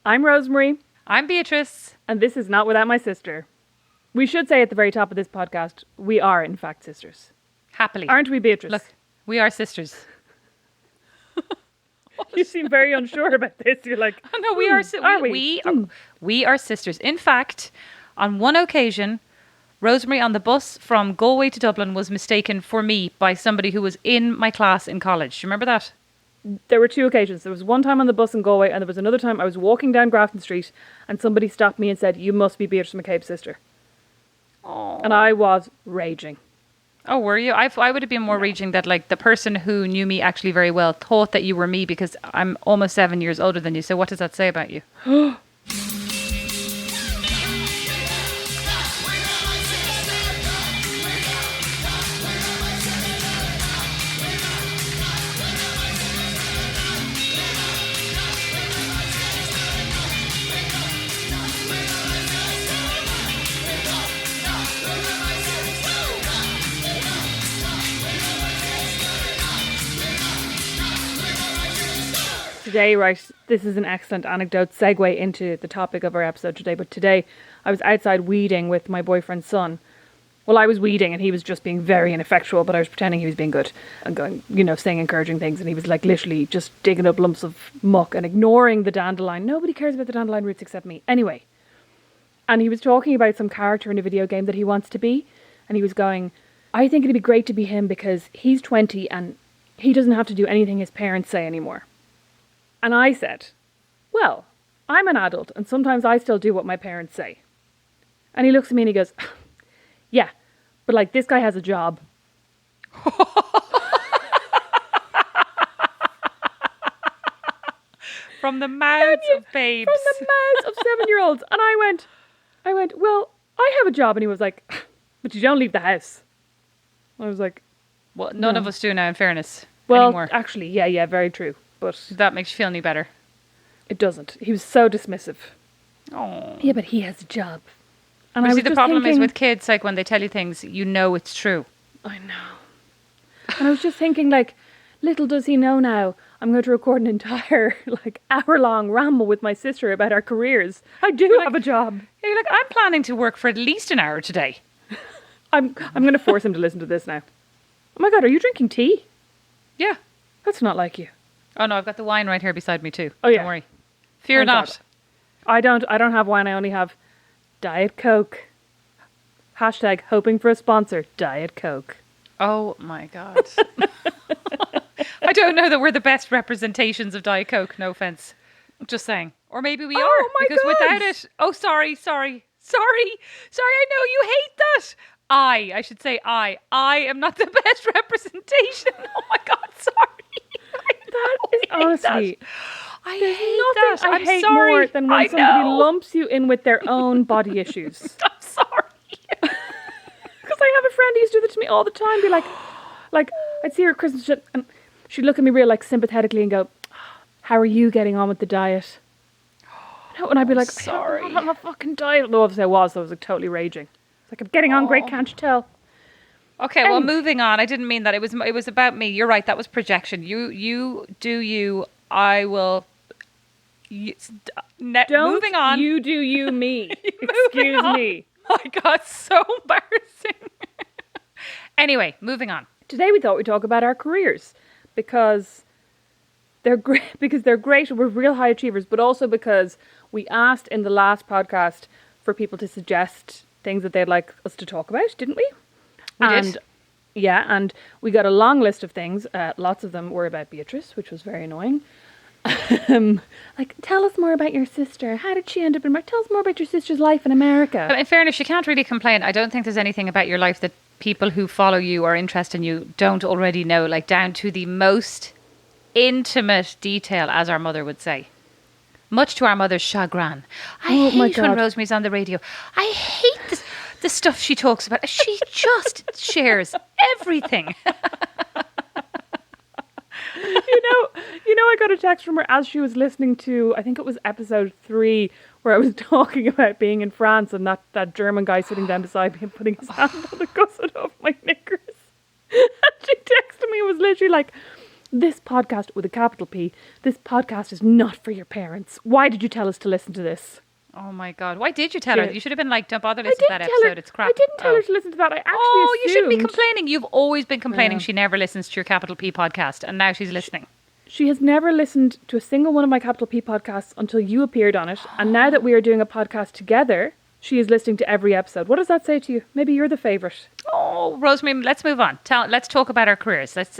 I'm Rosemary. I'm Beatrice. And this is Not Without My Sister. We should say at the very top of this podcast, we are in fact sisters. Happily. Aren't we, Beatrice? Look, we are sisters. You seem very unsure about this. You're like, no, we are. We are sisters. In fact, on one occasion, Rosemary on the bus from Galway to Dublin was mistaken for me by somebody who was in my class in college. Do you remember that? There were two occasions. There was one time on the bus in Galway, and there was another time I was walking down Grafton Street, and somebody stopped me and said, "You must be Beatrice McCabe's sister." Oh. And I was raging. Oh, were you? I would have been more raging that like the person who knew me actually very well thought that you were me because I'm almost 7 years older than you. So what does that say about you? Today, right, this is an excellent anecdote segue into the topic of our episode today. But today, I was outside weeding with my boyfriend's son. Well, I was weeding and he was just being very ineffectual, but I was pretending he was being good and going, saying encouraging things. And he was like literally just digging up lumps of muck and ignoring the dandelion. Nobody cares about the dandelion roots except me. Anyway. And he was talking about some character in a video game that he wants to be. And he was going, I think it'd be great to be him because he's 20 and he doesn't have to do anything his parents say anymore. And I said, well, I'm an adult and sometimes I still do what my parents say. And he looks at me and he goes, yeah, but like this guy has a job. From the mouths of babes. From the mouths of 7-year-olds. And I went, well, I have a job. And he was like, but you don't leave the house. I was like, well, none of us do now, in fairness. Well, anymore. Actually, yeah, very true. But that makes you feel any better. It doesn't. He was so dismissive. Oh. Yeah, but he has a job. And but I see, was the just problem thinking, is with kids, like when they tell you things, you know it's true. I know. And I was just thinking, like, little does he know now, I'm going to record an entire, like, hour-long ramble with my sister about our careers. I do have a job. You're like, I'm planning to work for at least an hour today. I'm going to force him to listen to this now. Oh my God, are you drinking tea? Yeah. That's not like you. Oh no, I've got the wine right here beside me too. Oh yeah. Don't worry. Fear not. I don't have wine. I only have Diet Coke. Hashtag hoping for a sponsor. Diet Coke. Oh my God. I don't know that we're the best representations of Diet Coke. No offense. Just saying. Or maybe we are. My because God. Without it. Oh, sorry. I know you hate that. I should say I am not the best representation. Oh my God. Sorry. That is honestly, I hate that. I hate more than when somebody lumps you in with their own body issues. I'm sorry. Because I have a friend who used to do that to me all the time. Be like I'd see her at Christmas shit, and she'd look at me real like sympathetically and go, "How are you getting on with the diet?" And I'd be like, "Sorry, I'm on a fucking diet." No, obviously I was. So I was like totally raging. Like, I'm getting on great, can't you tell? Okay, well, moving on. I didn't mean that. It was about me. You're right. That was projection. You do you. I will. Moving on. You do you me. Excuse me. My God, so embarrassing. Anyway, moving on. Today we thought we'd talk about our careers because they're great. Because they're great. We're real high achievers, but also because we asked in the last podcast for people to suggest things that they'd like us to talk about, didn't we? We did. Yeah, and we got a long list of things. Lots of them were about Beatrice, which was very annoying. Like, tell us more about your sister. How did she end up in America? Tell us more about your sister's life in America. But in fairness, you can't really complain. I don't think there's anything about your life that people who follow you or interest in you don't already know, like down to the most intimate detail, as our mother would say. Much to our mother's chagrin. I hate when Rosemary's on the radio. I hate the stuff she talks about. She just shares everything. I got a text from her as she was listening to, I think it was episode 3, where I was talking about being in France and that German guy sitting down beside me and putting his hand on the gusset of my knickers. And she texted me, it was literally like, This podcast with a capital P, this podcast is not for your parents. Why did you tell us to listen to this? Oh my God. Why did you tell her? Yeah. You should have been like, don't bother listening to that episode. It's crap. I didn't tell her to listen to that. I actually Oh, you shouldn't be assumed- complaining. You've always been complaining Yeah. she never listens to your capital P podcast, and now she's listening. She has never listened to a single one of my capital P podcasts until you appeared on it. And now that we are doing a podcast together, she is listening to every episode. What does that say to you? Maybe you're the favourite. Oh, Rosemary, let's move on. Let's talk about our careers. Let's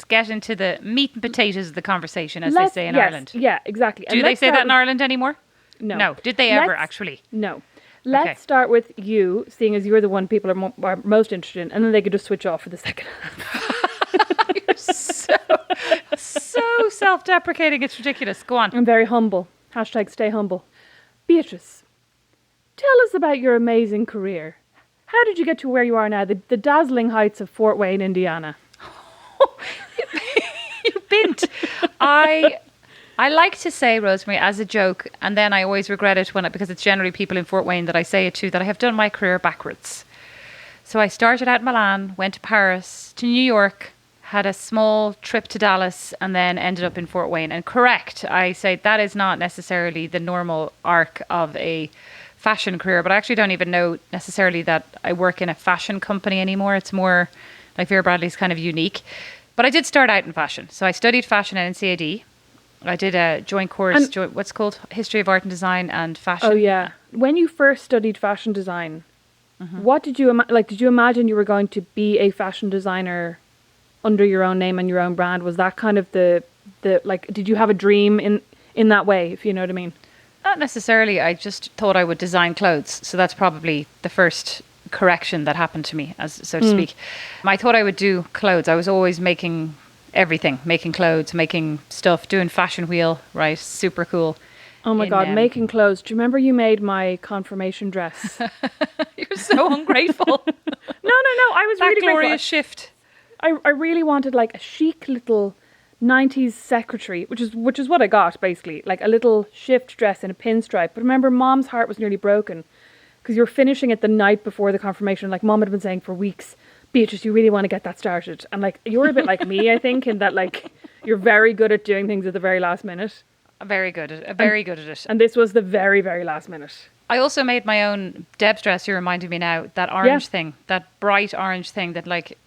get into the meat and potatoes of the conversation, as they say in Ireland. Yeah, exactly. Do they say that in Ireland anymore? No. No. Did they ever Let's- actually? No. Let's Okay. start with you, seeing as you're the one people are most interested in, and then they could just switch off for the second half. You're so self-deprecating. It's ridiculous. Go on. I'm very humble. Hashtag stay humble. Beatrice, tell us about your amazing career. How did you get to where you are now, the dazzling heights of Fort Wayne, Indiana? You bint. I like to say, Rosemary, as a joke, and then I always regret it because it's generally people in Fort Wayne that I say it to, that I have done my career backwards. So I started out in Milan, went to Paris, to New York, had a small trip to Dallas, and then ended up in Fort Wayne. And correct, I say that is not necessarily the normal arc of a fashion career, but I actually don't even know necessarily that I work in a fashion company anymore. It's more like Vera Bradley's kind of unique. But I did start out in fashion. So I studied fashion at NCAD. I did a joint course, what's called History of Art and Design and Fashion. Oh yeah. When you first studied fashion design, what did you did you imagine you were going to be a fashion designer under your own name and your own brand? Was that kind of the did you have a dream in that way, if you know what I mean? Not necessarily. I just thought I would design clothes. So that's probably the first correction that happened to me, as so to speak. I thought I would do clothes. I was always making everything, making clothes, making stuff, doing fashion wheel, right? Super cool. Oh my God, in, making clothes. Do you remember you made my confirmation dress? You're so ungrateful. No, I was That really grateful. glorious shift. I really wanted like a chic little 90s secretary, which is what I got basically, like a little shift dress in a pinstripe. But remember, Mom's heart was nearly broken because you were finishing it the night before the confirmation. Like Mom had been saying for weeks, Beatrice, you really want to get that started. And like you're a bit like me, I think, in that like you're very good at doing things at the very last minute. Very good at it. And this was the very, very last minute. I also made my own Deb's dress. You're reminding me now, that orange thing, that bright orange thing that like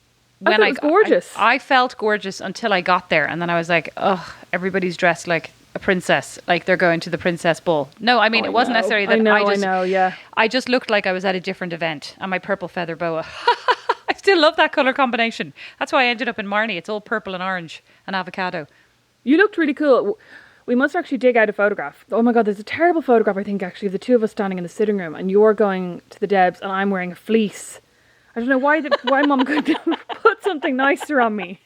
I thought it was gorgeous. I felt gorgeous until I got there, and then I was like, oh, everybody's dressed like a princess, like they're going to the princess ball. No, I mean, it wasn't necessarily that. I know, yeah. I just looked like I was at a different event, and my purple feather boa. I still love that colour combination. That's why I ended up in Marni. It's all purple and orange and avocado. You looked really cool. We must actually dig out a photograph. Oh my God, there's a terrible photograph, I think, actually, of the two of us standing in the sitting room and you're going to the Debs and I'm wearing a fleece. I don't know why Mum couldn't put something nicer on me.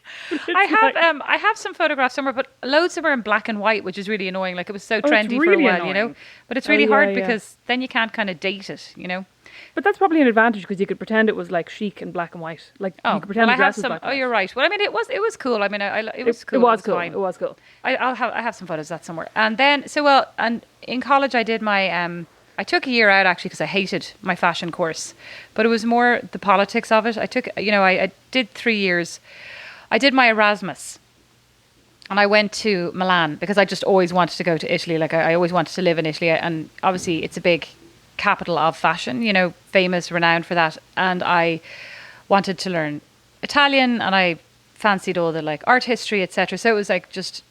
I have some photographs somewhere, but loads of them are in black and white, which is really annoying. Like it was so trendy for a really while, you know. annoying. But it's really hard yeah. because then you can't kind of date it, you know. But that's probably an advantage because you could pretend it was like chic and black and white. Like you could pretend well, the I dress have was some. black and Oh, white. you're right. Well, I mean, it was cool. I mean, it was cool. It was cool. Fine. It was cool. I have some photos of that somewhere. And then and in college I did my I took a year out actually because I hated my fashion course, but it was more the politics of it. I took, I did 3 years. I did my Erasmus and I went to Milan because I just always wanted to go to Italy. Like I always wanted to live in Italy, and obviously it's a big capital of fashion, you know, famous, renowned for that. And I wanted to learn Italian and I fancied all the like art history, etc. So it was like just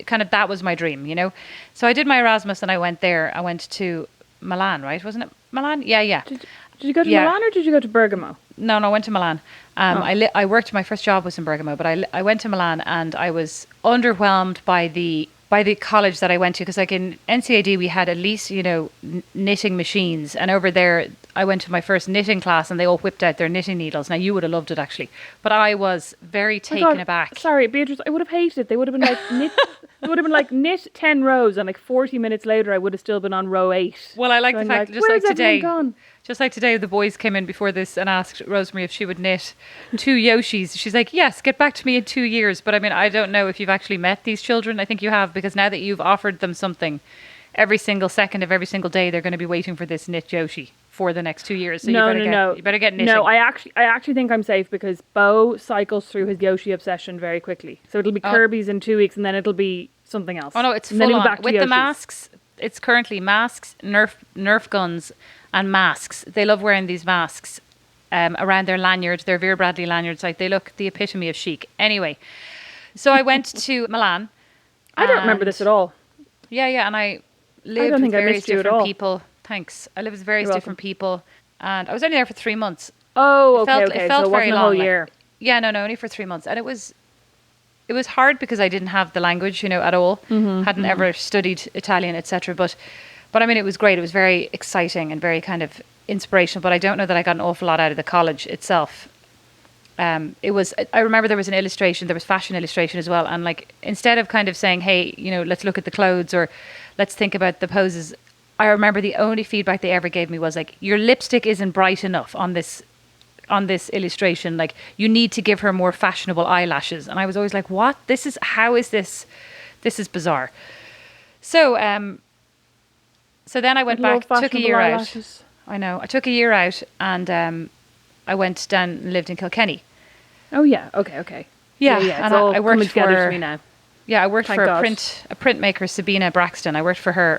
kind of, that was my dream, you know. So I did my Erasmus and I went there. I went to Milan, right? Wasn't it Milan? Yeah. Did you go to Milan or did you go to Bergamo? No, I went to Milan. I worked. My first job was in Bergamo, but I went to Milan and I was underwhelmed by the college that I went to, because like in NCAD we had at least, you know, knitting machines, and over there I went to my first knitting class and they all whipped out their knitting needles. Now you would have loved it actually, but I was very taken aback. Sorry, Beatrice, I would have hated it. They would have been like knit. They would have been like knit 10 rows, and like 40 minutes later I would have still been on row 8. Well, I like the fact, just like today, gone? just like today, the boys came in before this and asked Rosemary if she would knit 2 Yoshis. She's like, yes, get back to me in 2 years. But I mean, I don't know if you've actually met these children. I think you have, because now that you've offered them something, every single second of every single day, they're going to be waiting for this knit Yoshi. for the next 2 years. So No, you better get knitting. No, I actually think I'm safe because Bo cycles through his Yoshi obsession very quickly. So it'll be Kirby's in 2 weeks, and then it'll be something else. Oh no, it's and then full it'll be on back to with the Yoshi's. masks. It's currently masks, Nerf guns, and masks. They love wearing these masks around their lanyard, their Vera Bradley lanyards. Like they look the epitome of chic. Anyway, so I went to Milan. I don't remember this at all. Yeah, and I lived don't with think I various missed you at different all. people. Thanks. I lived with various You're different people, and I was only there for 3 months. Oh, It okay, felt- okay. It felt so it very wasn't a long. whole like- year. yeah, no, only for 3 months, and it was hard because I didn't have the language, at all. Hadn't ever studied Italian, etc. But I mean, it was great. It was very exciting and very kind of inspirational. But I don't know that I got an awful lot out of the college itself. It was. I remember there was an illustration. There was fashion illustration as well. And like instead of kind of saying, "Hey, let's look at the clothes" or "Let's think about the poses," I remember the only feedback they ever gave me was like, "Your lipstick isn't bright enough on this illustration. Like you need to give her more fashionable eyelashes." And I was always like, "What? How is this? This is bizarre." So so then I went Love back, took a fashionable year eyelashes. out. I know. I took a year out and I went down and lived in Kilkenny. Oh yeah. Okay. Yeah, yeah. It's and all I worked coming together for- to me now. Yeah, I worked Thank for God. a printmaker, Sabina Braxton. I worked for her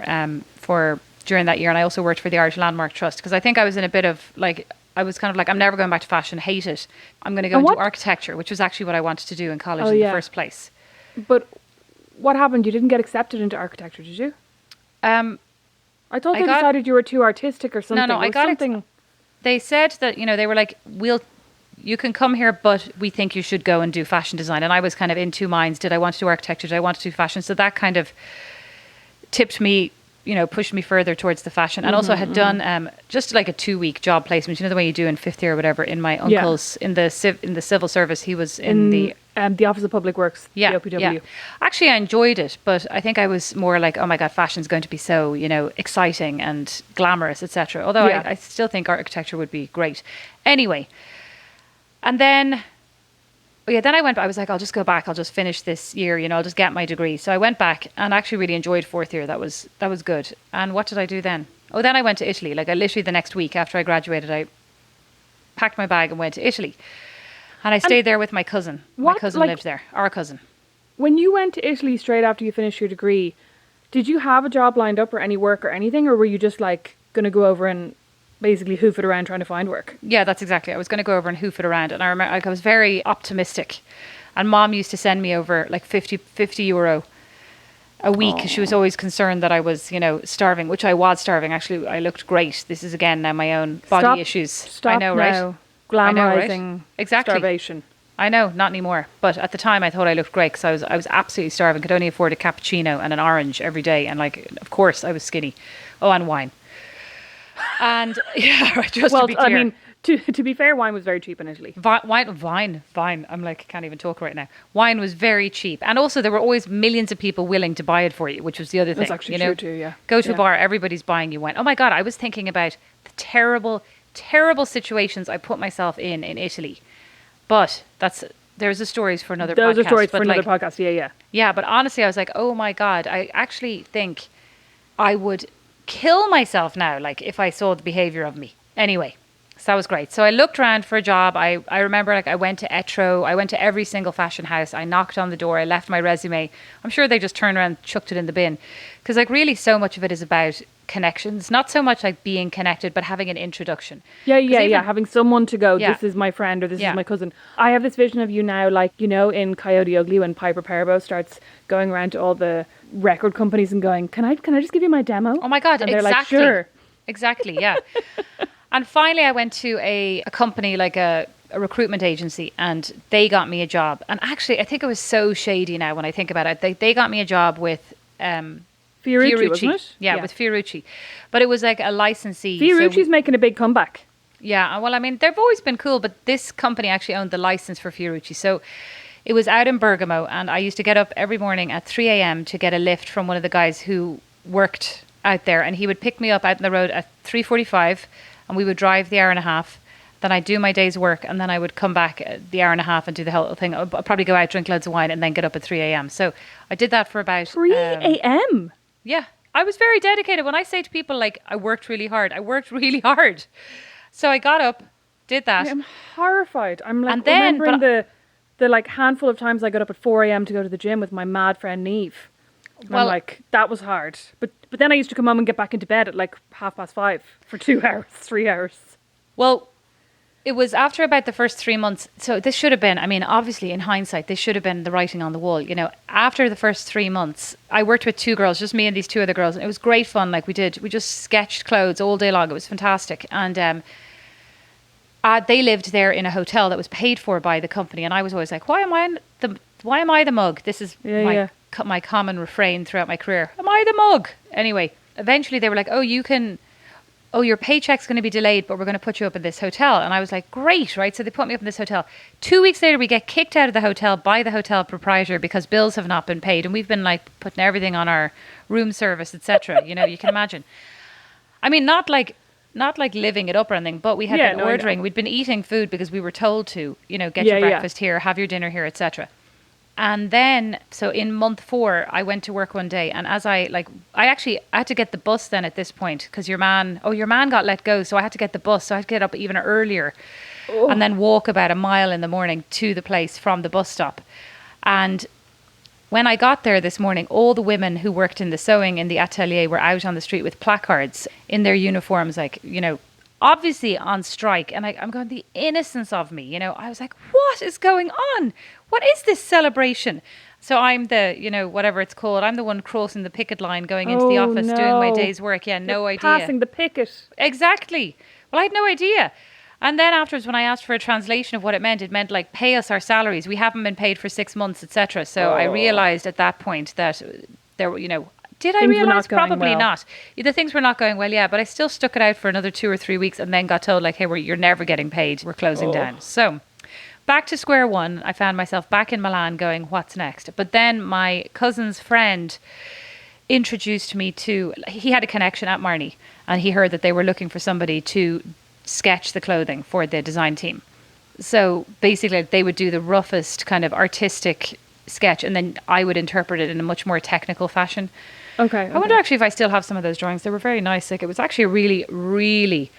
for during that year, and I also worked for the Irish Landmark Trust because I think I was in a bit of like I was kind of like I'm never going back to fashion, hate it. I'm going to go And into what- architecture, which was actually what I wanted to do in college Oh, in yeah. the first place. But what happened? You didn't get accepted into architecture, did you? I thought I they got- decided you were too artistic or something. No, There I was got something. They said that they were like, you can come here, but we think you should go and do fashion design. And I was kind of in two minds. Did I want to do architecture? Did I want to do fashion? So that kind of tipped me, pushed me further towards the fashion. And also I had done just like a 2-week job placement, the way you do in fifth year or whatever, in my Yeah. uncle's, in the civil service. He was in the... The Office of Public Works, Yeah, the OPW. yeah. Actually, I enjoyed it, but I think I was more like, oh my God, fashion's going to be so, exciting and glamorous, etc. Although Yeah. I still think architecture would be great. Anyway, and then, then I was like, I'll just go back. I'll just finish this year, I'll just get my degree. So I went back and actually really enjoyed fourth year. That was good. And what did I do then? Oh, then I went to Italy. Like I literally the next week after I graduated, I packed my bag and went to Italy. And I stayed there with my cousin. My what, cousin like- lived there. Our cousin. When you went to Italy straight after you finished your degree, did you have a job lined up or any work or anything, or were you just like going to go over and basically hoof it around trying to find work? Yeah, that's exactly. I was going to go over and hoof it around, and I remember I was very optimistic. And Mom used to send me over like 50 euro a week. She was always concerned that I was, starving, which I was starving. Actually, I looked great. This is again now my own body issues. Stop I know, right? now I know, right? glamorizing Exactly. starvation. I know, not anymore. But at the time, I thought I looked great because I was absolutely starving. Could only afford a cappuccino and an orange every day, and like, of course, I was skinny. Oh, and wine. And yeah, just Well, to be clear. I mean, to be fair, wine was very cheap in Italy. Wine. I'm like, can't even talk right now. Wine was very cheap. And also there were always millions of people willing to buy it for you, which was the other thing. That's actually true too, yeah. Go to a Yeah. bar, everybody's buying you wine. Oh my God, I was thinking about the terrible, terrible situations I put myself in Italy. But there's a stories for another Those podcast. are stories for but another like, podcast. Yeah. yeah, but honestly, I was like, oh my God, I actually think I would kill myself now, like if I saw the behavior of me. Anyway, so that was great. So I looked around for a job. I remember like I went to Etro. I went to every single fashion house. I knocked on the door. I left my resume. I'm sure they just turned around and chucked it in the bin. Because like really so much of it is about connections. Not so much like being connected, but having an introduction. Yeah. 'Cause even- Having someone to go, Yeah. this is my friend or this Yeah. is my cousin. I have this vision of you now, like, in Coyote Ugly when Piper Perabo starts going around to all the record companies and going, can I just give you my demo? Oh my God, And they're exactly. like, sure. Exactly, yeah. And finally I went to a company, like a recruitment agency, and they got me a job. And actually, I think it was so shady now when I think about it. They got me a job with Fiorucci, wasn't it? Yeah, with Fiorucci. But it was like a licensee. Fiorucci's making a big comeback. Yeah, well, I mean, they've always been cool, but this company actually owned the license for Fiorucci. So it was out in Bergamo, and I used to get up every morning at 3 a.m. to get a lift from one of the guys who worked out there, and he would pick me up out on the road at 3:45, and we would drive the hour and a half. Then I'd do my day's work, and then I would come back the hour and a half and do the whole thing. I'd probably go out, drink loads of wine, and then get up at 3 a.m. So I did that for about 3 a.m.? yeah, I was very dedicated. When I say to people, like, I worked really hard, I worked really hard. So I got up, did that. I'm horrified. I'm like And then- remembering but- the like handful of times I got up at 4 a.m. to go to the gym with my mad friend Neve. And Well- I'm like, that was hard. But then I used to come home and get back into bed at like 5:30 for 2 hours, 3 hours. Well, it was after about the first 3 months. So this should have been, I mean, obviously in hindsight, this should have been the writing on the wall. You know, after the first 3 months, I worked with 2 girls, just me and these 2 other girls. And it was great fun. Like we just sketched clothes all day long. It was fantastic. And they lived there in a hotel that was paid for by the company. And I was always like, why am I the mug? This is my common refrain throughout my career. Am I the mug? Anyway, eventually they were like, your paycheck's going to be delayed, but we're going to put you up in this hotel. And I was like, great, right? So they put me up in this hotel. 2 weeks later, we get kicked out of the hotel by the hotel proprietor because bills have not been paid. And we've been like putting everything on our room service, etc. You know, you can imagine. I mean, not like living it up or anything, but we had been ordering. We'd been eating food because we were told to, you know, get your breakfast here, have your dinner here, etc. And then, so in month 4, I went to work one day, and as I had to get the bus then at this point because your man got let go, so I had to get the bus, so I had to get up even earlier and then walk about a mile in the morning to the place from the bus stop. And when I got there this morning, all the women who worked in the sewing in the atelier were out on the street with placards in their uniforms, like, you know, obviously on strike. And I'm going, the innocence of me, you know, I was like, what is going on? What is this celebration? So I'm the, you know, whatever it's called, I'm the one crossing the picket line, going into the office, doing my day's work. Yeah, no idea. Passing the picket. Exactly. Well, I had no idea. And then afterwards, when I asked for a translation of what it meant like pay us our salaries. We haven't been paid for 6 months, etc. So I realised at that point that there were, you know, did I realise? Probably not. The things were not going well, yeah, but I still stuck it out for another 2 or 3 weeks and then got told, like, hey, you're never getting paid. We're closing down. So back to square one. I found myself back in Milan going, what's next? But then my cousin's friend introduced me to, he had a connection at Marni, and he heard that they were looking for somebody to sketch the clothing for the design team. So basically they would do the roughest kind of artistic sketch and then I would interpret it in a much more technical fashion. Okay. I wonder actually if I still have some of those drawings. They were very nice. Like, it was actually a really, really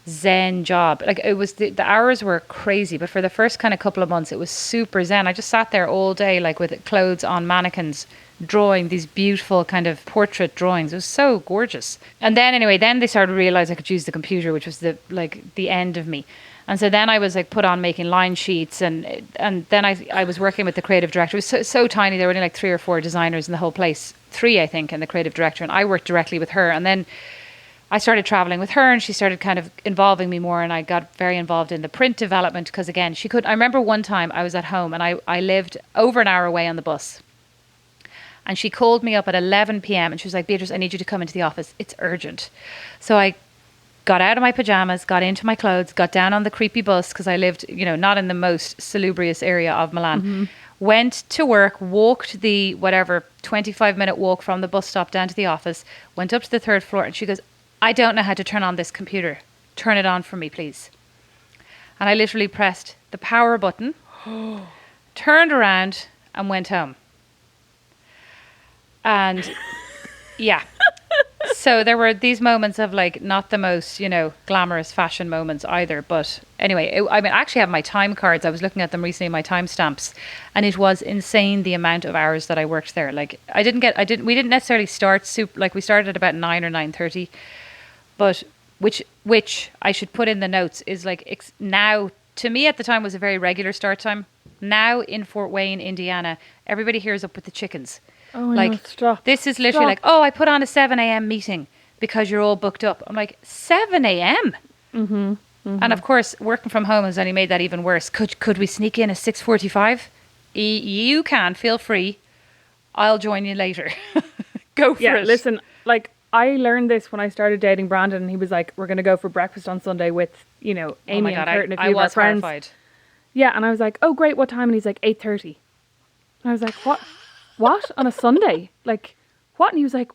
zen job. Like, it was, the hours were crazy, but for the first kind of couple of months it was super zen. I just sat there all day, like, with clothes on mannequins, drawing these beautiful kind of portrait drawings. It was so gorgeous. And then anyway, then they started to realize I could use the computer, which was the end of me. And so then I was like put on making line sheets, and then I was working with the creative director. It was so tiny. There were only like 3 or 4 designers in the whole place. 3, I think, and the creative director, and I worked directly with her. And then I started traveling with her, and she started kind of involving me more, and I got very involved in the print development because, again, I remember one time I was at home and I lived over an hour away on the bus. And she called me up at 11 p.m. and she was like, Beatrice, I need you to come into the office. It's urgent. So I got out of my pajamas, got into my clothes, got down on the creepy bus because I lived, you know, not in the most salubrious area of Milan. Went to work, walked the 25-minute walk from the bus stop down to the office, went up to the 3rd floor, and she goes, I don't know how to turn on this computer. Turn it on for me, please. And I literally pressed the power button, turned around and went home. And yeah. So there were these moments of, like, not the most, you know, glamorous fashion moments either. But anyway, I actually have my time cards. I was looking at them recently, my timestamps, and it was insane the amount of hours that I worked there. Like, we didn't necessarily start we started at about 9 or 9:30, but which I should put in the notes is like now, to me at the time, was a very regular start time. Now in Fort Wayne, Indiana, everybody here is up with the chickens. Oh, like, no, stop. This is literally like, I put on a 7 a.m. meeting because you're all booked up. I'm like, 7 a.m.? And of course, working from home has only made that even worse. Could we sneak in at 6:45? You can, feel free. I'll join you later. Go for it. Listen, like, I learned this when I started dating Brandon, and he was like, we're going to go for breakfast on Sunday with, you know, Amy and Kurt and a few of our friends. Horrified. Yeah, and I was like, oh, great, what time? And he's like, 8:30. And I was like, what? What? On a Sunday? Like, what? And he was like,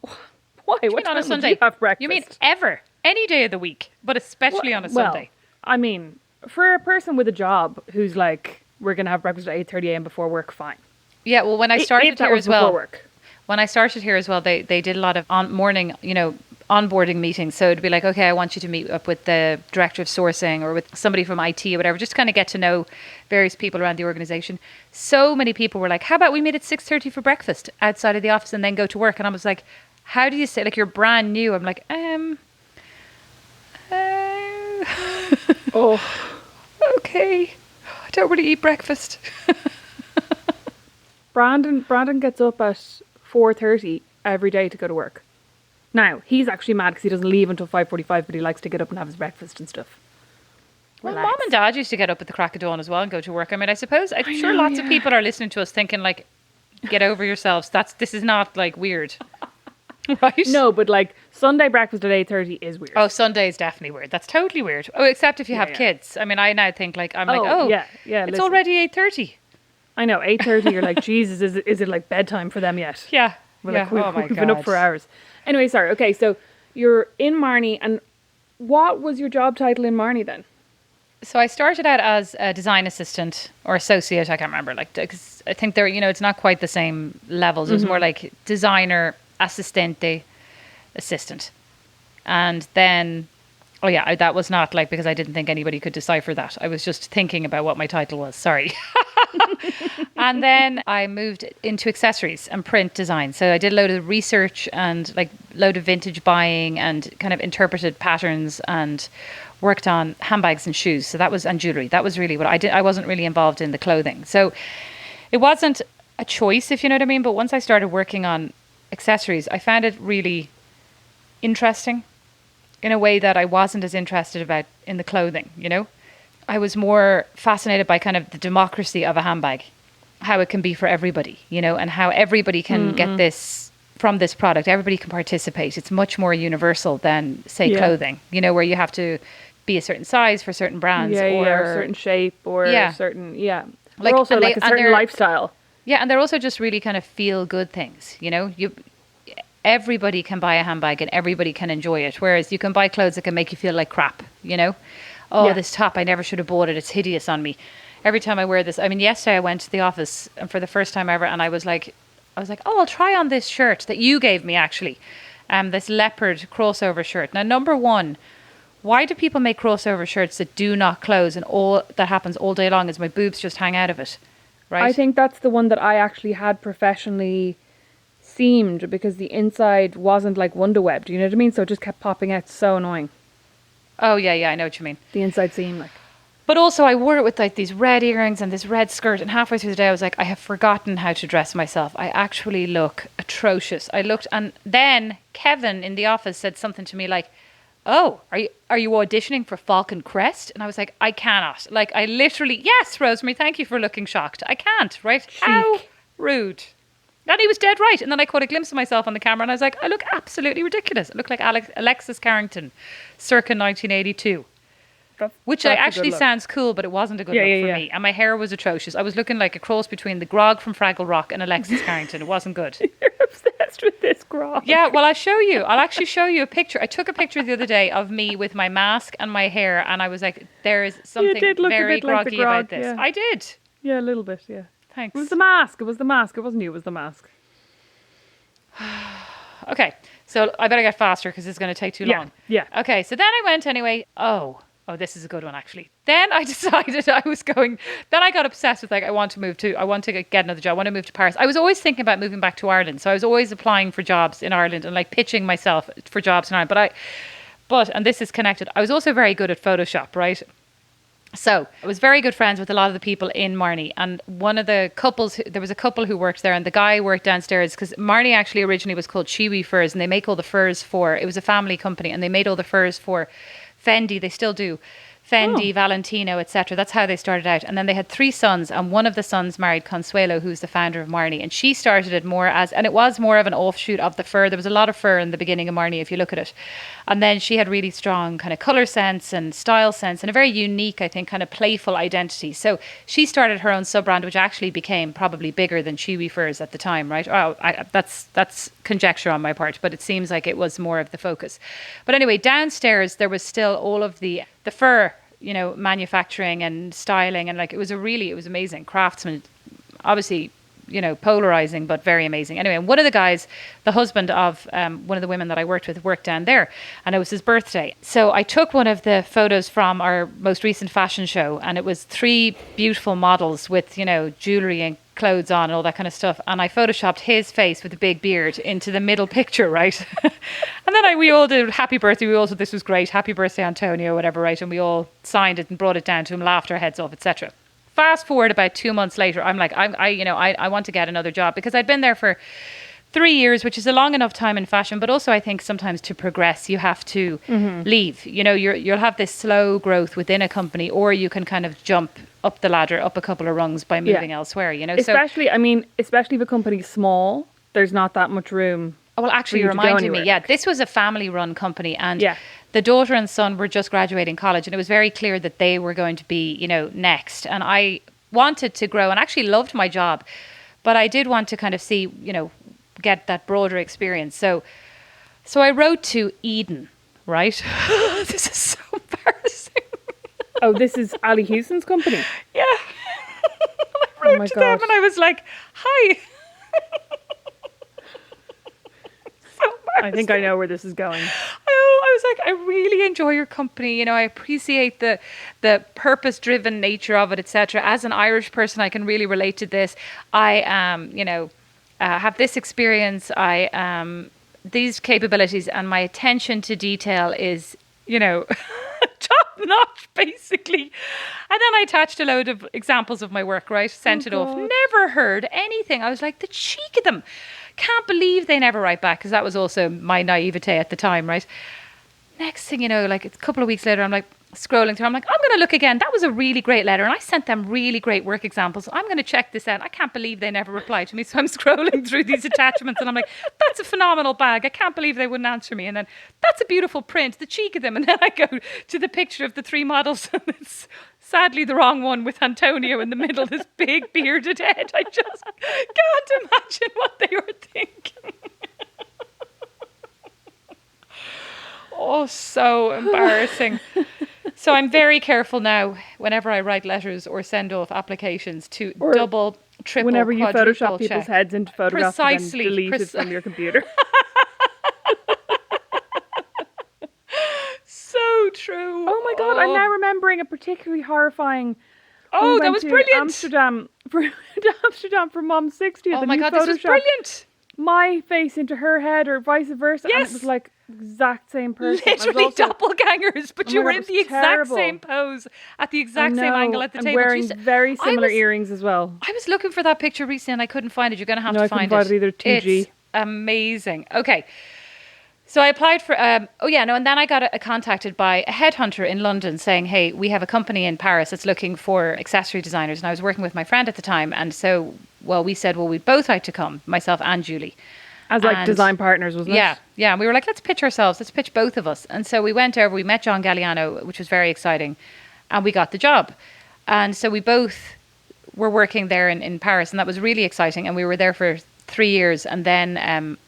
why? What time on a would Sunday? you have breakfast? You mean ever? Any day of the week, but especially on a Sunday. I mean, for a person with a job who's like, we're going to have breakfast at 8:30 a.m. before work, fine. Yeah, well, when I started that here was as well. before work. When I started here as well, they did a lot of morning, onboarding meetings. So it'd be like, okay, I want you to meet up with the director of sourcing or with somebody from IT or whatever, just to kind of get to know various people around the organization. So many people were like, how about we meet at 6:30 for breakfast outside of the office and then go to work? And I was like, how do you say, like, you're brand new? I'm like, Oh, okay, I don't really eat breakfast. Brandon gets up at 4:30 every day to go to work. Now, he's actually mad because he doesn't leave until 5:45, but he likes to get up and have his breakfast and stuff. Well, Relax. Mom and Dad used to get up at the crack of dawn as well and go to work. I mean, I suppose, I'm sure lots of people are listening to us thinking, like, get over yourselves. This is not, like, weird. Right? No, but like Sunday breakfast at 8:30 is weird. Oh, Sunday is definitely weird. That's totally weird. Oh, except if you have kids. I mean, I now think, like, I'm like, yeah, it's listen. already 8:30. I know, 8:30. You're like, Jesus, is it like bedtime for them yet? Yeah. We're yeah. like, Oh my we've been up God. for hours. Anyway, sorry. Okay, so you're in Marni, and what was your job title in Marni then? So I started out as a design assistant or associate. I can't remember. Like, 'cause I think they're, it's not quite the same levels. It was more like designer, assistente, assistant. And then, that was not like, because I didn't think anybody could decipher that. I was just thinking about what my title was. Sorry. And then I moved into accessories and print design. So I did a load of research and like load of vintage buying and kind of interpreted patterns and worked on handbags and shoes. So that was, and jewelry. That was really what I did. I wasn't really involved in the clothing. So it wasn't a choice, if you know what I mean. But once I started working on accessories, I found it really interesting in a way that I wasn't as interested about in the clothing, I was more fascinated by kind of the democracy of a handbag, how it can be for everybody, and how everybody can get this from this product. Everybody can participate. It's much more universal than, say, clothing, where you have to be a certain size for certain brands or a certain shape or certain, Like, or also and like a certain lifestyle. Yeah, and they're also just really kind of feel good things, everybody can buy a handbag and everybody can enjoy it. Whereas you can buy clothes that can make you feel like crap, this top, I never should have bought it. It's hideous on me. Every time I wear this, I mean, yesterday I went to the office and for the first time ever, and I was like, oh, I'll try on this shirt that you gave me actually. This leopard crossover shirt. Now, number one, why do people make crossover shirts that do not close and all that happens all day long is my boobs just hang out of it, right? I think that's the one that I actually had professionally seamed because the inside wasn't like Wonderweb. Do you know what I mean? So it just kept popping out. So annoying. Oh, yeah, I know what you mean. The inside seam, like. But also I wore it with like these red earrings and this red skirt, and halfway through the day I was like, I have forgotten how to dress myself. I actually look atrocious. And then Kevin in the office said something to me like, oh, are you auditioning for Falcon Crest? And I was like, I cannot. Like, I literally, yes, Rosemary, thank you for looking shocked. I can't, right? Chic. How rude. And he was dead right. And then I caught a glimpse of myself on the camera and I was like, I look absolutely ridiculous. I look like Alexis Carrington, circa 1982. Which actually sounds cool, but it wasn't a good look for me. And my hair was atrocious. I was looking like a cross between the Grog from Fraggle Rock and Alexis Carrington. It wasn't good. You're obsessed with this Grog. Yeah, well, I'll show you. I'll actually show you a picture. I took a picture the other day of me with my mask and my hair, and I was like, there is something very groggy about this. Yeah. I did. Yeah, a little bit, yeah. Thanks. It was the mask. It wasn't you, it was the mask. Okay, so I better get faster because it's going to take too long. Yeah. Okay, so then I went anyway. Oh, this is a good one actually. Then I decided then I got obsessed with like, I want to get another job. I want to move to Paris. I was always thinking about moving back to Ireland. So I was always applying for jobs in Ireland and like pitching myself for jobs in Ireland. And this is connected. I was also very good at Photoshop, right? So I was very good friends with a lot of the people in Marni, and one of the couples, there was a couple who worked there, and the guy worked downstairs because Marni actually originally was called Chiwi Furs, and they make all the furs it was a family company, and they made all the furs for Fendi. They still do. Fendi, Valentino, etc. That's how they started out. And then they had 3 sons, and one of the sons married Consuelo, who's the founder of Marni. And she started it and it was more of an offshoot of the fur. There was a lot of fur in the beginning of Marni, if you look at it. And then she had really strong kind of colour sense and style sense and a very unique, I think, kind of playful identity. So she started her own sub-brand, which actually became probably bigger than Chiwi Furs at the time, right? That's conjecture on my part, but it seems like it was more of the focus. But anyway, downstairs, there was still all of the fur, manufacturing and styling, and like it was amazing. Craftsmen, obviously polarizing, but very amazing. Anyway, one of the guys, the husband of one of the women that I worked with, worked down there, and it was his birthday. So I took one of the photos from our most recent fashion show, and it was 3 beautiful models with, jewelry and clothes on and all that kind of stuff. And I photoshopped his face with a big beard into the middle picture, right? And then we all did happy birthday. We all said this was great. Happy birthday, Antonio, whatever, right? And we all signed it and brought it down to him, laughed our heads off, etc. Fast forward about 2 months later, I'm like, I want to get another job, because I'd been there for 3 years, which is a long enough time in fashion. But also I think sometimes to progress, you have to leave. You'll have this slow growth within a company, or you can kind of jump up the ladder, up a couple of rungs by moving elsewhere, Especially if a company's small, there's not that much room. Oh, well, actually, you reminded me. Yeah, this was a family-run company, and the daughter and son were just graduating college, and it was very clear that they were going to be, next. And I wanted to grow, and actually loved my job, but I did want to kind of see, get that broader experience. So I wrote to Eden, right? This is so embarrassing. Oh, this is Ali Houston's company? Yeah. I wrote to them and I was like, hi. I think I know where this is going. I was like, I really enjoy your company. I appreciate the purpose-driven nature of it, etc. As an Irish person, I can really relate to this. I have this experience. I these capabilities, and my attention to detail is, top notch, basically. And then I attached a load of examples of my work, right? Sent it off. Never heard anything. I was like, the cheek of them. Can't believe they never write back, because that was also my naivete at the time, right? Next thing you know, like a couple of weeks later, I'm like scrolling through. I'm like, I'm going to look again. That was a really great letter, and I sent them really great work examples. I'm going to check this out. I can't believe they never replied to me. So I'm scrolling through these attachments, and I'm like, that's a phenomenal bag. I can't believe they wouldn't answer me. And then, that's a beautiful print. The cheek of them. And then I go to the picture of the 3 models, and it's sadly the wrong one, with Antonio in the middle, this big bearded head. I just can't imagine what they were thinking. Oh, so embarrassing. So I'm very careful now whenever I write letters or send off applications to double, triple, whenever you Photoshop check people's heads into photographs and then delete it from your computer. So true. Oh my God, I'm now remembering a particularly horrifying... Oh, that was brilliant. Amsterdam for Mom's 60th. Oh my God, this was brilliant. My face into her head, or vice versa. Yes. And it was like exact same person. Literally doppelgangers, but you were in the exact terrible. Same pose at the exact same angle at the table. Wearing very similar earrings as well. I was looking for that picture recently and I couldn't find it. You're going to have to find it. I couldn't find it either. 2G. It's amazing. Okay. So I applied for, and then I got contacted by a headhunter in London saying, hey, we have a company in Paris that's looking for accessory designers. And I was working with my friend at the time. And so, we said, we'd both like to come, myself and Julie. As design partners, wasn't it? Yeah. And we were like, let's pitch ourselves. Let's pitch both of us. And so we went over, we met John Galliano, which was very exciting. And we got the job. And so we both were working there in Paris. And that was really exciting. And we were there for 3 years. And then...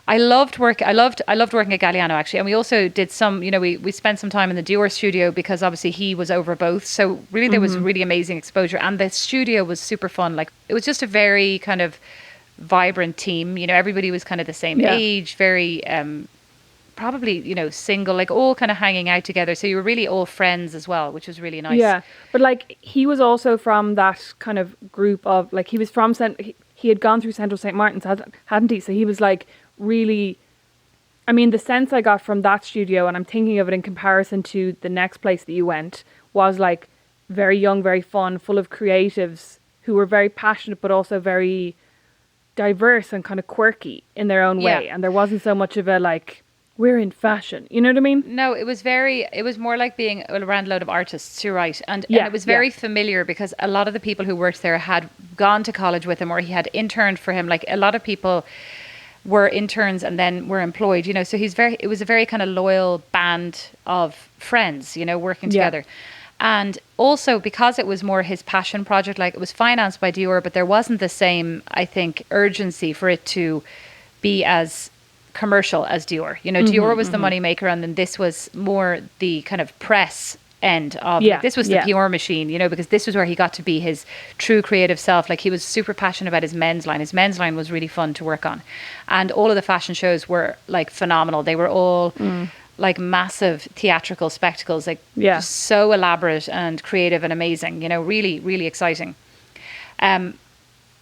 I loved working at Galliano, actually. And we also did some, we spent some time in the Dior studio, because obviously he was over both. So really there was really amazing exposure, and the studio was super fun. Like, it was just a very kind of vibrant team. Everybody was kind of the same age, very probably, single, like all kind of hanging out together. So you were really all friends as well, which was really nice. Yeah. But like, he was also from that kind of group of, like, he was from, he had gone through Central St. Martin's, hadn't he? So he was like, really, I mean, the sense I got from that studio, and I'm thinking of it in comparison to the next place that you went, was like very young, very fun, full of creatives who were very passionate, but also very diverse and kind of quirky in their own way. And there wasn't so much of a like, we're in fashion, you know what I mean? No, it was more like being around a load of artists, you're right. And it was very familiar, because a lot of the people who worked there had gone to college with him, or he had interned for him. Like, a lot of people were interns and then were employed, so it was a very kind of loyal band of friends, working together. And also, because it was more his passion project, like, it was financed by Dior, but there wasn't the same, I think, urgency for it to be as commercial as Dior. Dior was the moneymaker, and then this was more the kind of press end of Yeah, this was the yeah. PR machine, you know, because this was where he got to be his true creative self. Like he was super passionate about his men's line. His men's line was really fun to work on. And all of the fashion shows were like phenomenal. They were all like massive theatrical spectacles, like Yeah. just so elaborate and creative and amazing, you know, really, really exciting.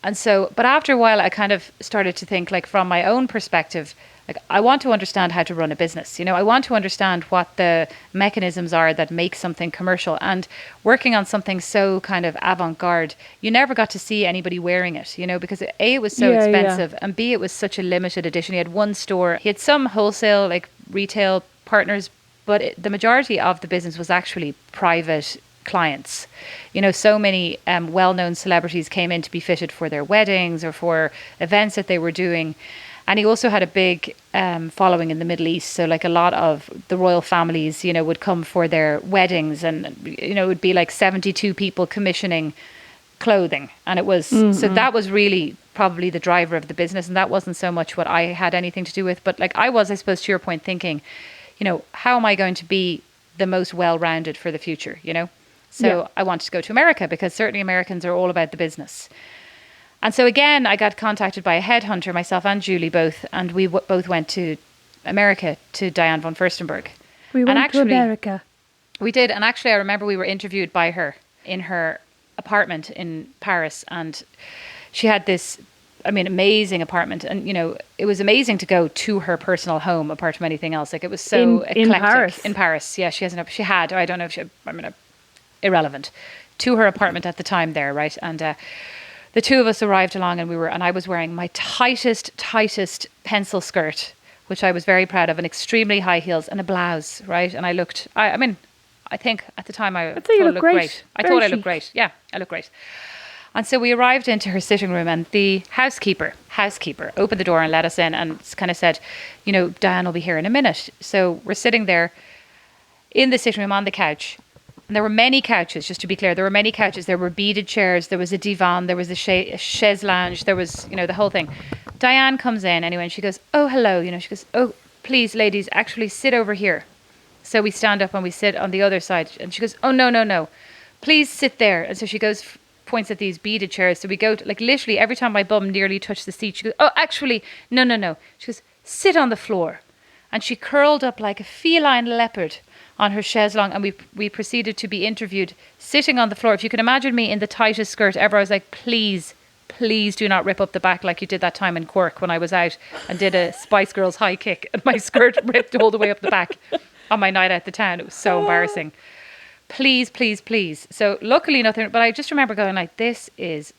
And so, but after a while, I kind of started to think, like, from my own perspective, like, I want to understand how to run a business. You know, I want to understand what the mechanisms are that make something commercial. And working on something so kind of avant-garde, you never got to see anybody wearing it, you know, because A, it was so Yeah, yeah. expensive, and B, it was such a limited edition. He had one store, he had some wholesale, like, retail partners, but the majority of the business was actually private clients. You know, so many well-known celebrities came in to be fitted for their weddings or for events that they were doing. And he also had a big following in the Middle East. So like a lot of the royal families, you know, would come for their weddings, and, you know, it would be like 72 people commissioning clothing. And it was, so that was really probably the driver of the business. And that wasn't so much what I had anything to do with, but like I was, I suppose, to your point, thinking, you know, how am I going to be the most well-rounded for the future, you know? So Yeah. I wanted to go to America, because certainly Americans are all about the business. And so again, I got contacted by a headhunter, myself and Julie both, and we both went to America, to Diane von Furstenberg. We went to America. We did. And actually, I remember we were interviewed by her in her apartment in Paris. And she had this, I mean, amazing apartment. And, you know, it was amazing to go to her personal home apart from anything else. Like, it was so In eclectic. Paris? In Paris, yeah. She had, I don't know if she, I mean, irrelevant, to her apartment at the time there, right? And the two of us arrived along, and I was wearing my tightest pencil skirt, which I was very proud of, and extremely high heels and a blouse, right? And I looked, I mean, I think at the time I'd say you look great. I Very thought I looked chic. great. Yeah, I looked great. And so we arrived into her sitting room, and the housekeeper opened the door and let us in, and kind of said, you know, Diane will be here in a minute. So we're sitting there in the sitting room on the couch. And there were many couches, just to be clear. There were many couches. There were beaded chairs. There was a divan. There was a chaise lounge. There was, you know, the whole thing. Diane comes in anyway, and she goes, oh, hello. You know, she goes, oh, please, ladies, actually sit over here. So we stand up and we sit on the other side. And she goes, oh, no. Please sit there. And so she goes, points at these beaded chairs. So we go to, like, literally every time my bum nearly touched the seat, she goes, oh, actually, no. She goes, sit on the floor. And she curled up like a feline leopard on her chaise longue, and we proceeded to be interviewed sitting on the floor. If you can imagine me in the tightest skirt ever, I was like, please do not rip up the back like you did that time in Cork when I was out and did a Spice Girls high kick, and my skirt ripped all the way up the back on my night out the town. It was so embarrassing. Please. So luckily nothing, but I just remember going like, this is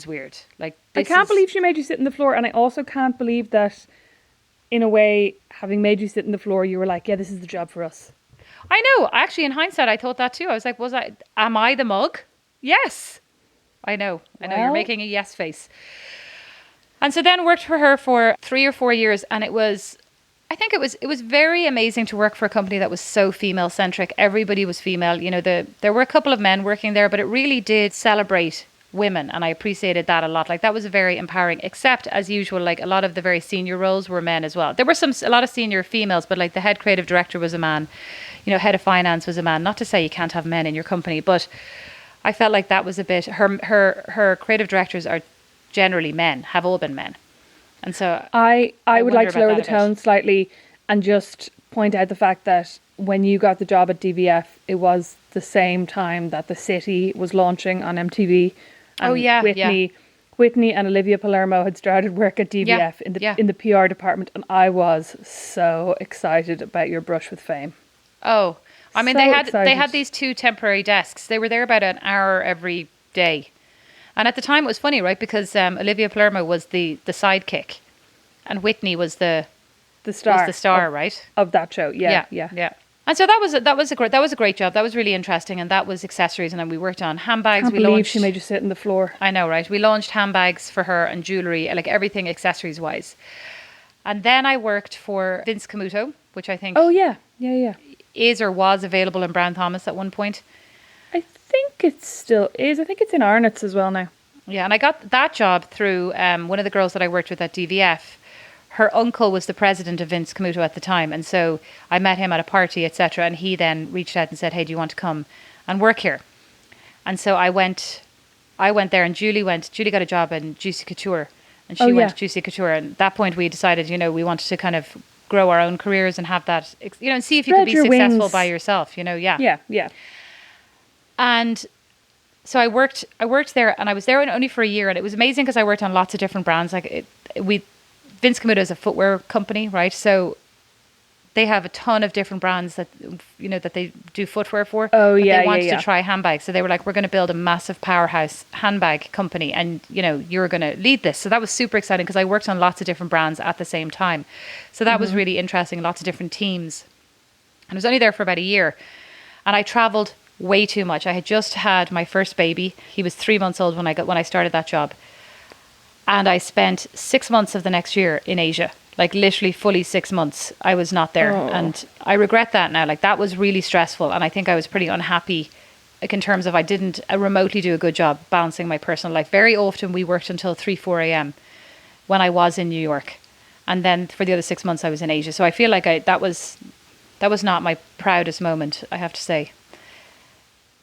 weird. Like, I can't believe she made you sit on the floor, and I also can't believe that, in a way, having made you sit on the floor, you were like, yeah, this is the job for us. I know. Actually, in hindsight, I thought that too. I was like, am I the mug? Yes. I know. You're Well. making a yes face. And so then worked for her for 3 or 4 years. And I think it was very amazing to work for a company that was so female centric. Everybody was female. You know, there were a couple of men working there, but it really did celebrate women, and I appreciated that a lot. Like, that was very empowering, except as usual, like, a lot of the very senior roles were men as well. There were a lot of senior females, but like the head creative director was a man, you know, head of finance was a man. Not to say you can't have men in your company, but I felt like that was a bit, her creative directors are generally men, have all been men. And so I would wonder like to about lower that the a bit. tone slightly and just point out the fact that when you got the job at DVF, it was the same time that The City was launching on MTV. And Oh, yeah, Whitney and Olivia Palermo had started work at DVF in the PR department, and I was so excited about your brush with fame. Oh, I mean, So they excited. had these 2 temporary desks. They were there about an hour every day. And at the time it was funny, right? Because Olivia Palermo was the sidekick, and Whitney was the star, right? of that show. Yeah. And so that was a great job. That was really interesting, and that was accessories. And then we worked on handbags. Can't believe she made you sit on the floor. I know, right? We launched handbags for her and jewelry, like everything accessories wise. And then I worked for Vince Camuto, which I think Oh yeah. is or was available in Brown Thomas at one point. I think it still is. I think it's in Arnott's as well now. Yeah, and I got that job through one of the girls that I worked with at DVF. her uncle was the president of Vince Camuto at the time. And so I met him at a party, etc. And he then reached out and said, hey, do you want to come and work here? And so I went there, and Julie got a job in Juicy Couture, and she went to Juicy Couture. And at that point we decided, we wanted to kind of grow our own careers and have that, and see if you could be successful by yourself, Yeah. And so I worked there, and I was there only for a year, and it was amazing because I worked on lots of different brands. Vince Camuto is a footwear company, right? So they have a ton of different brands that that they do footwear for. Oh, but yeah, they wanted yeah. to try handbags, so they were like, we're going to build a massive powerhouse handbag company, and you're going to lead this. So that was super exciting because I worked on lots of different brands at the same time. So that was really interesting. Lots of different teams, and I was only there for about a year, and I traveled way too much. I had just had my first baby. He was 3 months old when I started that job. And I spent 6 months of the next year in Asia, like literally fully 6 months. I was not there. Oh. And I regret that now. Like, that was really stressful. And I think I was pretty unhappy, like, in terms of I didn't remotely do a good job balancing my personal life. Very often we worked until 3, 4 a.m. when I was in New York. And then for the other 6 months I was in Asia. So I feel like that was not my proudest moment, I have to say.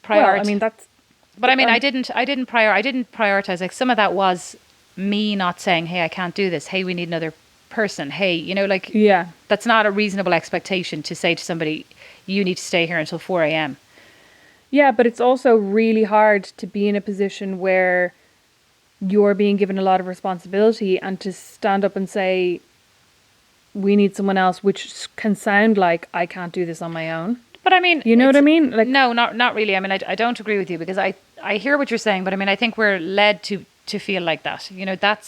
Well, I mean, that's... But I mean, I didn't prioritize. Like, some of that was me not saying, hey, I can't do this. Hey, we need another person. Hey, Yeah. that's not a reasonable expectation to say to somebody, you need to stay here until 4 a.m. Yeah, but it's also really hard to be in a position where you're being given a lot of responsibility and to stand up and say, we need someone else, which can sound like I can't do this on my own. But I mean, you know what I mean? Like, no, not really. I mean, I don't agree with you, because I hear what you're saying, but I mean, I think we're led to feel like that. That's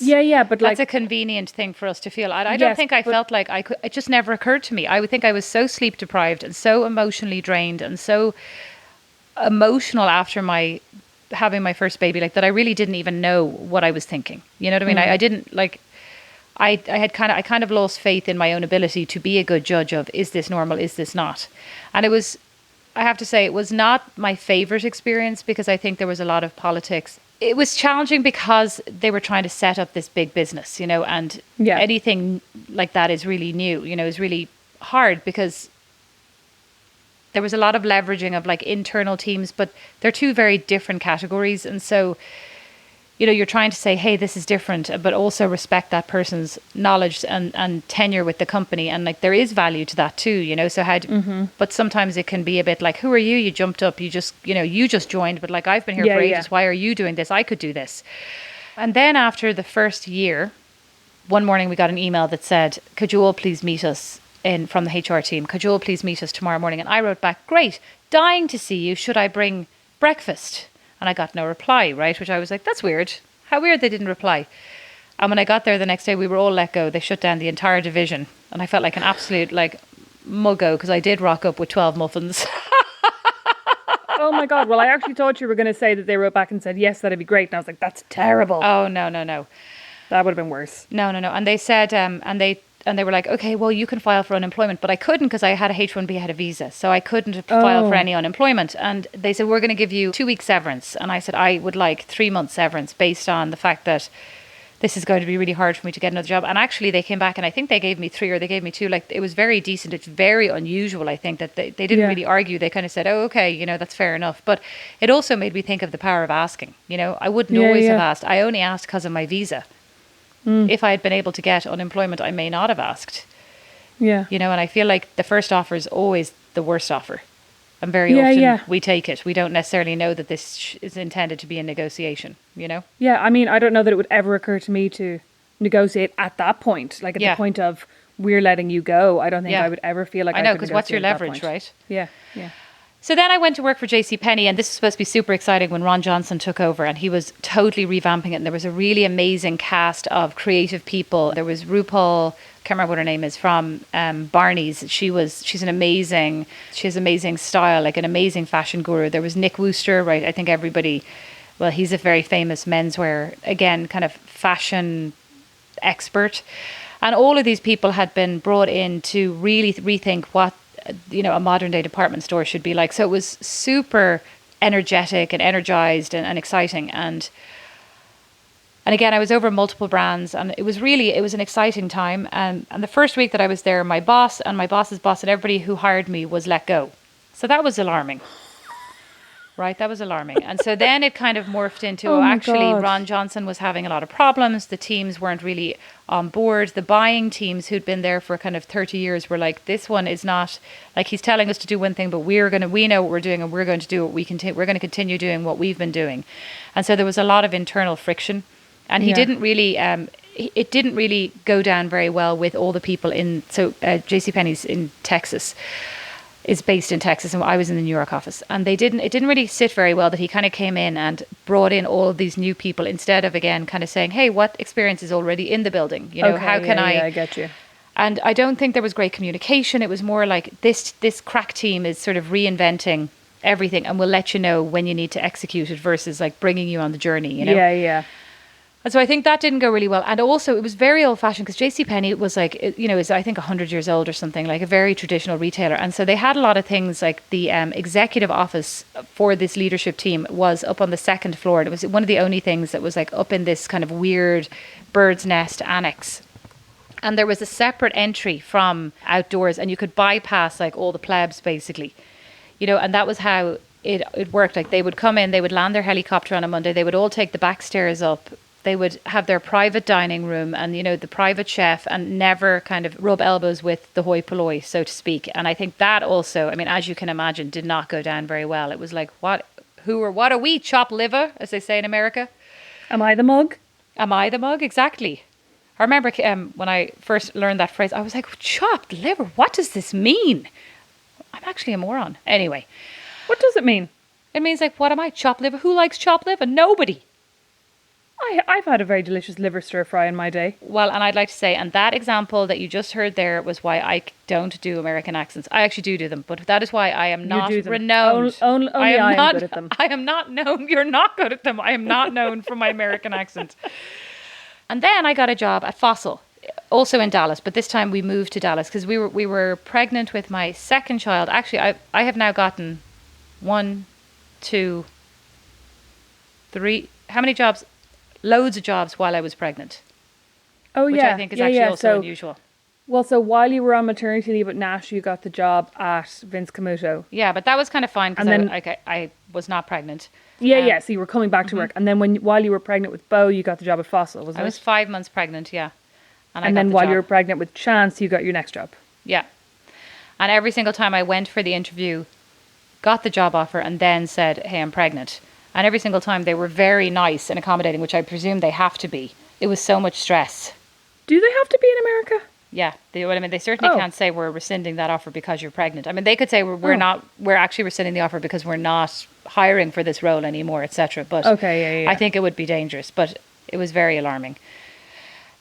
but that's a convenient thing for us to feel. I don't think I felt like I could. It just never occurred to me. I would think I was so sleep deprived and so emotionally drained and so emotional after having my first baby, like, that I really didn't even know what I was thinking. You know what I mean? I didn't like. I kind of lost faith in my own ability to be a good judge of, is this normal, is this not? And I have to say, it was not my favorite experience, because I think there was a lot of politics. It was challenging because they were trying to set up this big business, and anything like that is really new, is really hard, because there was a lot of leveraging of, like, internal teams, but they're two very different categories. And so, you're trying to say, hey, this is different, but also respect that person's knowledge and tenure with the company. And, like, there is value to that too, so but sometimes it can be a bit like, who are you? You jumped up, you just joined, but, like, I've been here for ages. Why are you doing this? I could do this. And then after the first year, one morning we got an email that said, could you all please meet us from the HR team? Could you all please meet us tomorrow morning? And I wrote back, great, dying to see you. Should I bring breakfast? And I got no reply, right? Which I was like, that's weird. How weird they didn't reply. And when I got there the next day, we were all let go. They shut down the entire division. And I felt like an absolute, like, muggo, because I did rock up with 12 muffins. Oh my God. Well, I actually thought you were going to say that they wrote back and said, yes, that'd be great. And I was like, that's terrible. Oh, no. That would have been worse. No. And they said, and they were like, okay, well, you can file for unemployment. But I couldn't, because I had a H-1B, I had a visa. So I couldn't file for any unemployment. And they said, we're going to give you 2 weeks severance. And I said, I would like 3 months severance, based on the fact that this is going to be really hard for me to get another job. And actually they came back, and I think they gave me 3 or they gave me 2. Like, it was very decent. It's very unusual, I think, that they didn't really argue. They kind of said, oh, okay, that's fair enough. But it also made me think of the power of asking. I wouldn't always have asked. I only asked because of my visa. If I had been able to get unemployment, I may not have asked. Yeah. And I feel like the first offer is always the worst offer. And very often we take it. We don't necessarily know that this is intended to be a negotiation, Yeah, I mean, I don't know that it would ever occur to me to negotiate at that point. Like, at the point of, we're letting you go. I don't think I would ever feel like I know, could because what's your leverage, right? Yeah. So then I went to work for JCPenney, and this was supposed to be super exciting when Ron Johnson took over, and he was totally revamping it. And there was a really amazing cast of creative people. There was RuPaul, can't remember what her name is, from Barney's. She has amazing style, like an amazing fashion guru. There was Nick Wooster, right? I think he's a very famous menswear, again, kind of fashion expert. And all of these people had been brought in to really rethink what a modern day department store should be like. So it was super energetic and energized and exciting. And And again, I was over multiple brands, and it was an exciting time. And the first week that I was there, my boss and my boss's boss and everybody who hired me was let go. So that was alarming. Right, that was alarming. And so then it kind of morphed into, God. Ron Johnson was having a lot of problems. The teams weren't really on board. The buying teams who'd been there for kind of 30 years were like, this one is not, like, he's telling us to do one thing, but we know what we're doing, and we're going to do what we're going to continue doing what we've been doing. And so there was a lot of internal friction. And he didn't really, it didn't really go down very well with all the people JCPenney's in Texas. Is based in Texas, and I was in the New York office, and it didn't really sit very well that he kind of came in and brought in all of these new people instead of, again, kind of saying, hey, what experience is already in the building? You know, how can I get you. And I don't think there was great communication. It was more like this crack team is sort of reinventing everything, and we'll let you know when you need to execute it, versus like bringing you on the journey, you know? Yeah. And so I think that didn't go really well. And also it was very old fashioned, because JCPenney was like, is I think 100 years old or something, like a very traditional retailer. And so they had a lot of things, like the executive office for this leadership team was up on the second floor. And it was one of the only things that was like up in this kind of weird bird's nest annex. And there was a separate entry from outdoors, and you could bypass like all the plebs basically, and that was how it worked. Like they would come in, they would land their helicopter on a Monday, they would all take the back stairs up. They would have their private dining room and, the private chef, and never kind of rub elbows with the hoi polloi, so to speak. And I think that also, I mean, as you can imagine, did not go down very well. It was like, what are we, chopped liver, as they say in America? Am I the mug? Am I the mug? Exactly. I remember when I first learned that phrase, I was like, chopped liver, what does this mean? I'm actually a moron. Anyway. What does it mean? It means like, what am I, chopped liver? Who likes chopped liver? Nobody. I've had a very delicious liver stir fry in my day. Well, and I'd like to say, and that example that you just heard there was why I don't do American accents. I actually do them, but that is why I am not renowned. Only I am good at them. I am not known. You're not good at them. I am not known for my American accent. And then I got a job at Fossil, also in Dallas, but this time we moved to Dallas because we were pregnant with my second child. Actually, I have now gotten 1, 2, 3. How many jobs? Loads of jobs while I was pregnant. Oh, which I think is actually also unusual. Well, so while you were on maternity leave at Nash, you got the job at Vince Camuto. Yeah, but that was kind of fine because I was not pregnant. Yeah. So you were coming back to work, and then while you were pregnant with Beau, you got the job at Fossil. I was 5 months pregnant. Yeah, and then while you were pregnant with Chance, you got your next job. Yeah, and every single time I went for the interview, got the job offer, and then said, "Hey, I'm pregnant." And every single time they were very nice and accommodating, which I presume they have to be. It was so much stress. Do they have to be in America? Yeah, they certainly can't say we're rescinding that offer because you're pregnant. I mean, they could say we're actually rescinding the offer because we're not hiring for this role anymore, etc. But I think it would be dangerous. But it was very alarming.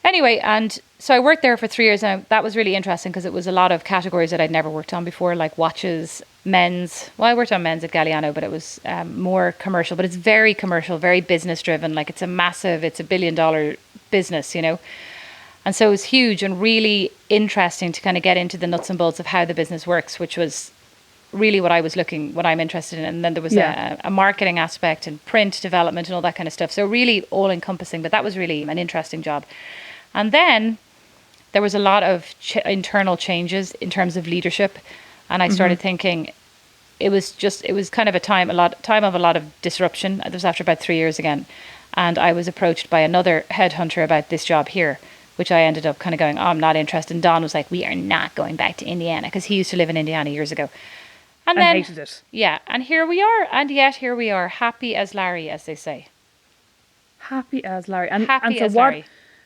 Anyway, and so I worked there for 3 years, and that was really interesting because it was a lot of categories that I'd never worked on before, like watches, men's. Well, I worked on men's at Galliano, but it was more commercial. But it's very commercial, very business driven. Like it's a $1 billion business, And so it was huge and really interesting to kind of get into the nuts and bolts of how the business works, which was really what I'm interested in. And then there was a marketing aspect and print development and all that kind of stuff. So really all encompassing, but that was really an interesting job. And then there was a lot of internal changes in terms of leadership. And I started thinking it was kind of a time of a lot of disruption. It was after about 3 years again. And I was approached by another headhunter about this job here, which I ended up kind of going, I'm not interested. And Don was like, we are not going back to Indiana, because he used to live in Indiana years ago. And then hated it. Yeah, and here we are. And yet here we are, happy as Larry, as they say. Happy as Larry. Larry.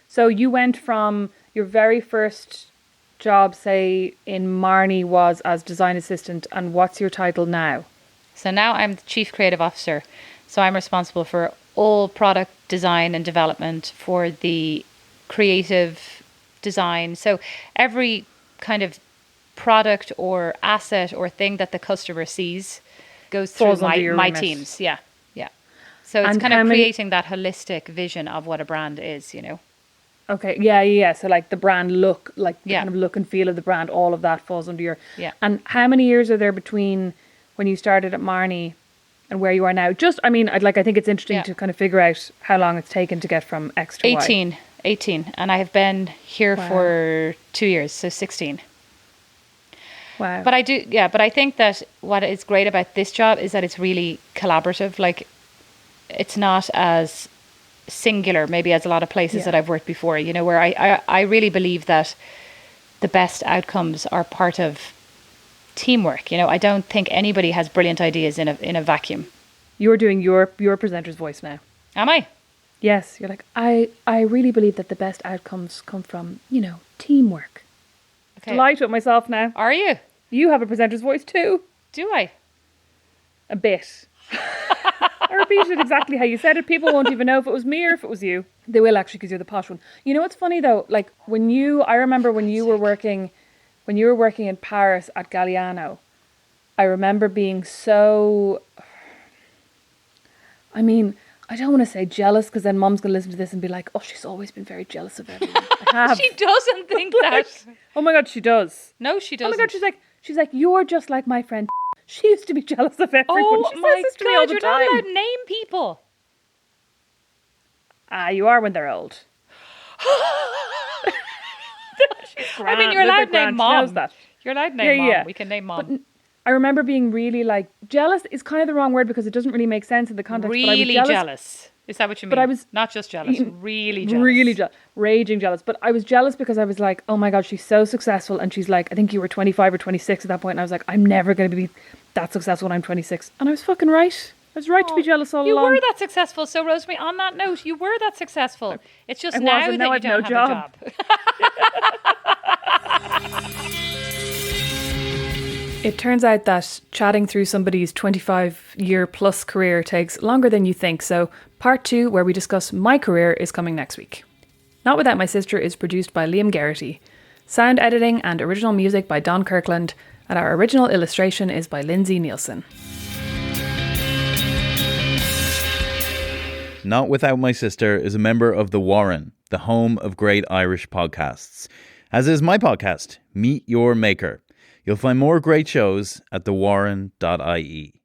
So you went from your very first job, say, in Marni was as design assistant, and what's your title now? So now I'm the Chief Creative Officer. So I'm responsible for all product design and development for the creative design. So every kind of product or asset or thing that the customer sees goes through my teams. Yeah. So it's kind of creating that holistic vision of what a brand is, Okay, yeah. So like the brand look, like the kind of look and feel of the brand, all of that falls under your... Yeah. And how many years are there between when you started at Marni and where you are now? Just, I mean, I think it's interesting Yeah. to kind of figure out how long it's taken to get from X to Y. 18. And I have been here Wow. for 2 years, so 16. Wow. But I think that what is great about this job is that it's really collaborative. Like, it's not as singular, maybe as a lot of places that I've worked before, you know, where I really believe that the best outcomes are part of teamwork. You know, I don't think anybody has brilliant ideas in a vacuum. You're doing your presenter's voice now. Am I? Yes, you're like, I really believe that the best outcomes come from, you know, teamwork. Okay. Delighted with myself now. Are you? You have a presenter's voice too. Do I? A bit. I repeated exactly how you said it. People won't even know if it was me or if it was you. They will actually, because you're the posh one. You know what's funny though? Like I remember when you were working in Paris at Galliano, I remember being so, I mean, I don't want to say jealous, because then Mom's going to listen to this and be like, oh, she's always been very jealous of everyone. I have. She doesn't think that. Oh my God, she does. No, she doesn't. Oh my God, she's like, you're just like my friend. She used to be jealous of everyone. Oh She my says this to me all God, the you're time. not allowed to name people. You are when they're old. I mean, you're Look allowed at to Grant, name she Mom. knows that. You're allowed to name Mom. Yeah. We can name Mom. But I remember being really like, jealous is kind of the wrong word because it doesn't really make sense in the context. Really but I was jealous. Is that what you mean? But I was not just jealous, really jealous. Really jealous. Raging jealous. But I was jealous because I was like, oh my God, she's so successful. And she's like, I think you were 25 or 26 at that point. And I was like, I'm never going to be that successful when I'm 26. And I was fucking right. I was right to be jealous all You along. were that successful. So, Rosemary, on that note, you were that successful. It's just I now wasn't. that Now you I've don't no have a job. It turns out that chatting through somebody's 25-year plus career takes longer than you think. So part 2, where we discuss my career, is coming next week. Not Without My Sister is produced by Liam Geraghty. Sound editing and original music by Don Kirkland. And our original illustration is by Lindsay Nielsen. Not Without My Sister is a member of The Warren, the home of great Irish podcasts. As is my podcast, Meet Your Maker. You'll find more great shows at thewarren.ie.